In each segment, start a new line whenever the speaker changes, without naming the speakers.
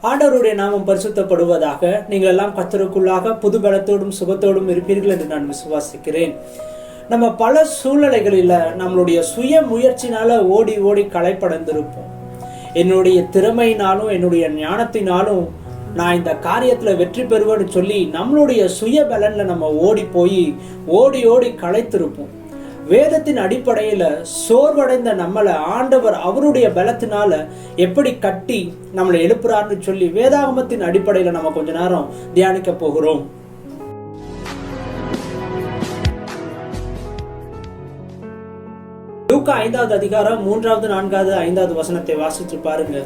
ஆண்டவருடைய நாமம் பரிசுத்தப்படுவதாக. நீங்கள் எல்லாம் கர்த்தருக்குள்ளாக புது பலத்தோடும் சுகத்தோடும் இருப்பீர்கள் என்று நான் விசுவாசிக்கிறேன். நம்ம பல சூழ்நிலைகளில் நம்மளுடைய சுய முயற்சினால ஓடி ஓடி களைப்படைந்திருப்போம். என்னுடைய திறமையினாலும் என்னுடைய ஞானத்தினாலும் நான் இந்த காரியத்தில் வெற்றி பெறுவேன்னு சொல்லி நம்மளுடைய சுய பலன்ல நம்ம ஓடி ஓடி களைத்திருப்போம். வேதத்தின் அடிப்படையில சோர்வடைந்த நம்மளை ஆண்டவர் அவருடைய பலத்தினால எப்படி கட்டி நம்மளை எழுப்புறாருன்னு சொல்லி வேதாகமத்தின் அடிப்படையில நம்ம கொஞ்ச நேரம் தியானிக்க போகிறோம். லூக்கா 5வது அதிகாரம் 3வது 4வது 5வது வசனத்தை வாசிச்சு பாருங்க.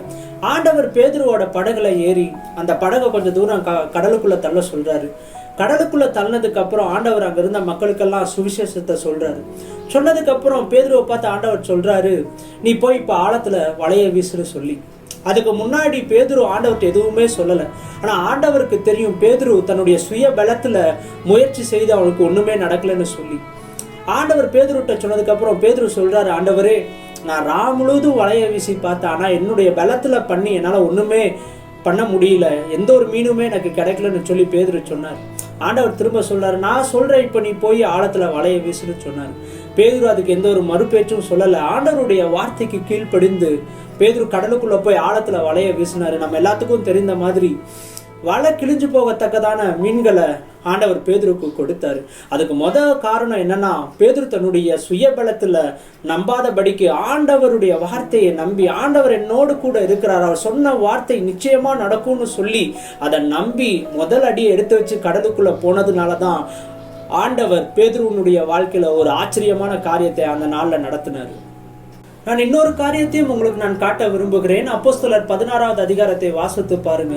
ஆண்டவர் பேதுருவோட படகுல ஏறி அந்த படகை கொஞ்சம் தூரம் கடலுக்குள்ள தள்ள சொல்றாரு. கடலுக்குள்ள தள்ளினதுக்கு அப்புறம் ஆண்டவர் அங்க இருந்த மக்களுக்கெல்லாம் சுவிசேஷத்தை சொல்றாரு. சொன்னதுக்கு அப்புறம் பேதுருவை பார்த்து ஆண்டவர் சொல்றாரு, நீ போய் இப்ப ஆழத்துல வலைய வீசுன்னு சொல்லி. அதுக்கு முன்னாடி பேதுரு ஆண்டவர்கிட்ட எதுவுமே சொல்லல. ஆனா ஆண்டவருக்கு தெரியும் பேதுரு தன்னுடைய சுய பலத்துல முயற்சி செய்து அவனுக்கு ஒண்ணுமே நடக்கலன்னு சொல்லி. ஆண்டவர் பேதுருட்ட சொன்னதுக்கு அப்புறம் பேதுரு சொல்றாரு, ஆண்டவரே நான் முழுவதும் வலைய வீசி பார்த்தேன், ஆனா என்னுடைய பலத்துல பண்ணி என்னால ஒண்ணுமே பண்ண முடியல, எந்த ஒரு மீனுமே எனக்கு கிடைக்கலன்னு சொல்லி பேதுரு சொன்னார். ஆண்டவர் திரும்ப சொல்றாரு, நான் சொல்றேன் இப்ப நீ போய் ஆழத்துல வலைய வீசுன்னு சொன்னார். பேதுரு அதுக்கு எந்த ஒரு மறுபேச்சும் சொல்லல. ஆண்டவருடைய வார்த்தைக்கு கீழ்ப்படிந்து பேதுரு கடலுக்குள்ள போய் ஆழத்துல வலைய வீசினாரு. நம்ம எல்லாத்துக்கும் தெரிந்த மாதிரி வலை கிழிஞ்சு போகத்தக்கதான மீன்களை ஆண்டவர் பேதுருக்கு கொடுத்தாரு. அதுக்கு காரணம் என்னன்னா, பேதுரு தன்னுடைய சுயபலத்துல நம்பாதபடிக்கு ஆண்டவருடைய வார்த்தையை நம்பி, ஆண்டவர் என்னோடு கூட இருக்கிறார், அவர் சொன்ன வார்த்தை நிச்சயமா நடக்கும்னு சொல்லி அதை நம்பி முதல் அடியை எடுத்து வச்சு கடலுக்குள்ள போனதுனாலதான் ஆண்டவர் பேதுருவனுடைய வாழ்க்கையில ஒரு ஆச்சரியமான காரியத்தை அந்த நாள்ல நடத்தினார். நான் இன்னொரு காரியத்தையும் உங்களுக்கு நான் காட்ட விரும்புகிறேன். அப்போஸ்தலர் 16வது அதிகாரத்தை வாசித்து பாருங்க.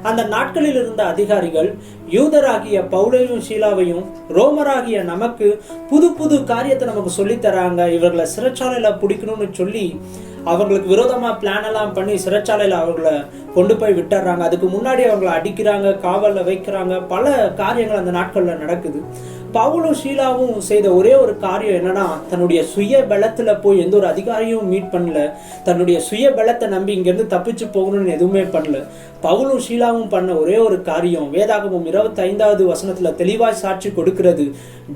அந்த நாட்களில் இருந்த அதிகாரிகள் யூதராகிய பவுலையும் சீலாவையும் ரோமராகிய நமக்கு புது புது காரியத்தை நமக்கு சொல்லித்தராங்க, இவர்களை சிறைச்சாலையில பிடிக்கணும்னு சொல்லி அவங்களுக்கு விரோதமா பிளான் எல்லாம் பண்ணி சிறைச்சாலையில அவர்களை கொண்டு போய் விட்டுறாங்க. அதுக்கு முன்னாடி அவங்களை அடிக்கிறாங்க, காவல்ல வைக்கிறாங்க, பல காரியங்கள் அந்த நாட்கள்ல நடக்குது. பவுலும் ஷீலாவும் செய்த ஒரே ஒரு காரியம் என்னன்னா, தன்னுடைய சுய பலத்துல போய் எந்த ஒரு அதிகாரியும் மீட் பண்ணல, தன்னுடைய சுய பலத்தை நம்பி இங்கிருந்து தப்பிச்சு போகணும்னு எதுவுமே பண்ணல. பவுலும் ஷீலாவும் பண்ண ஒரே ஒரு காரியம் வேதாகமம் 25வது வசனத்துல தெளிவாய் சாட்சி கொடுக்கிறது,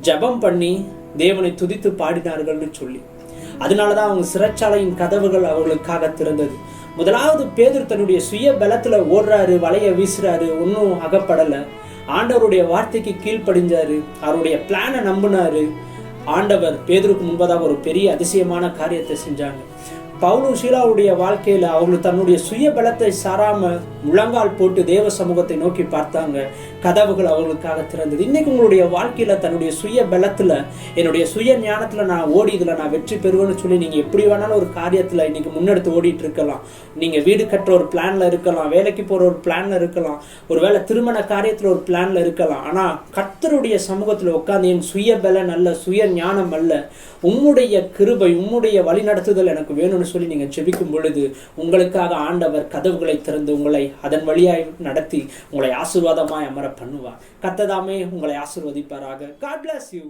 ஜெபம் பண்ணி தேவனை துதித்து பாடினார்கள்னு சொல்லி. அதனாலதான் அவங்க சிறைச்சாலையின் கதவுகள் அவர்களுக்காக திறந்தது. முதலாவது பேதுரு தன்னுடைய சுய பலத்துல ஓடுறாரு, வலைய வீசுறாரு, ஒன்னும் அகப்படல. ஆண்டவருடைய வார்த்தைக்கு கீழ்ப்படிஞ்சாரு, அவருடைய பிளானை நம்பினாரு. ஆண்டவர் பேதுருக்கு முன்பதாக ஒரு பெரிய அதிசயமான காரியத்தை செஞ்சாங்க. பவுலும் ஷீலாவுடைய வாழ்க்கையில அவங்களுக்கு தன்னுடைய சுய பலத்தை சாராம முழங்கால் போட்டு தேவ சமூகத்தை நோக்கி பார்த்தாங்க, கதவுகள் அவர்களுக்காக திறந்தது. இன்னைக்கு உங்களுடைய வாழ்க்கையில தன்னுடைய சுய பலத்துல, என்னுடைய சுய ஞானத்துல நான் ஓடி இதுல நான் வெற்றி பெறுவேன்னு சொல்லி நீங்க எப்படி வேணாலும் ஒரு காரியத்துல இன்னைக்கு முன்னெடுத்து ஓடிட்டு இருக்கலாம். நீங்க வீடு கட்டுற ஒரு பிளான்ல இருக்கலாம், வேலைக்கு போற ஒரு பிளான்ல இருக்கலாம், ஒருவேளை திருமண காரியத்துல ஒரு பிளான்ல இருக்கலாம். ஆனா கர்த்தருடைய சமூகத்துல உட்கார்ந்து என் சுய பலன் அல்ல, சுய ஞானம் அல்ல, உம்முடைய கிருபை, உம்முடைய வழி நடத்துதல் எனக்கு வேணும்னு சொல்லி நீங்க ஜெபிக்கும் பொழுது உங்களுக்காக ஆண்டவர் கதவுகளை திறந்து உங்களை அதன் வழியாய் நடத்தி உங்களை ஆசீர்வாதமாய் அமர பண்ணுவார். கர்த்தர் தாமே உங்களை ஆசீர்வதிப்பாராக. God bless you.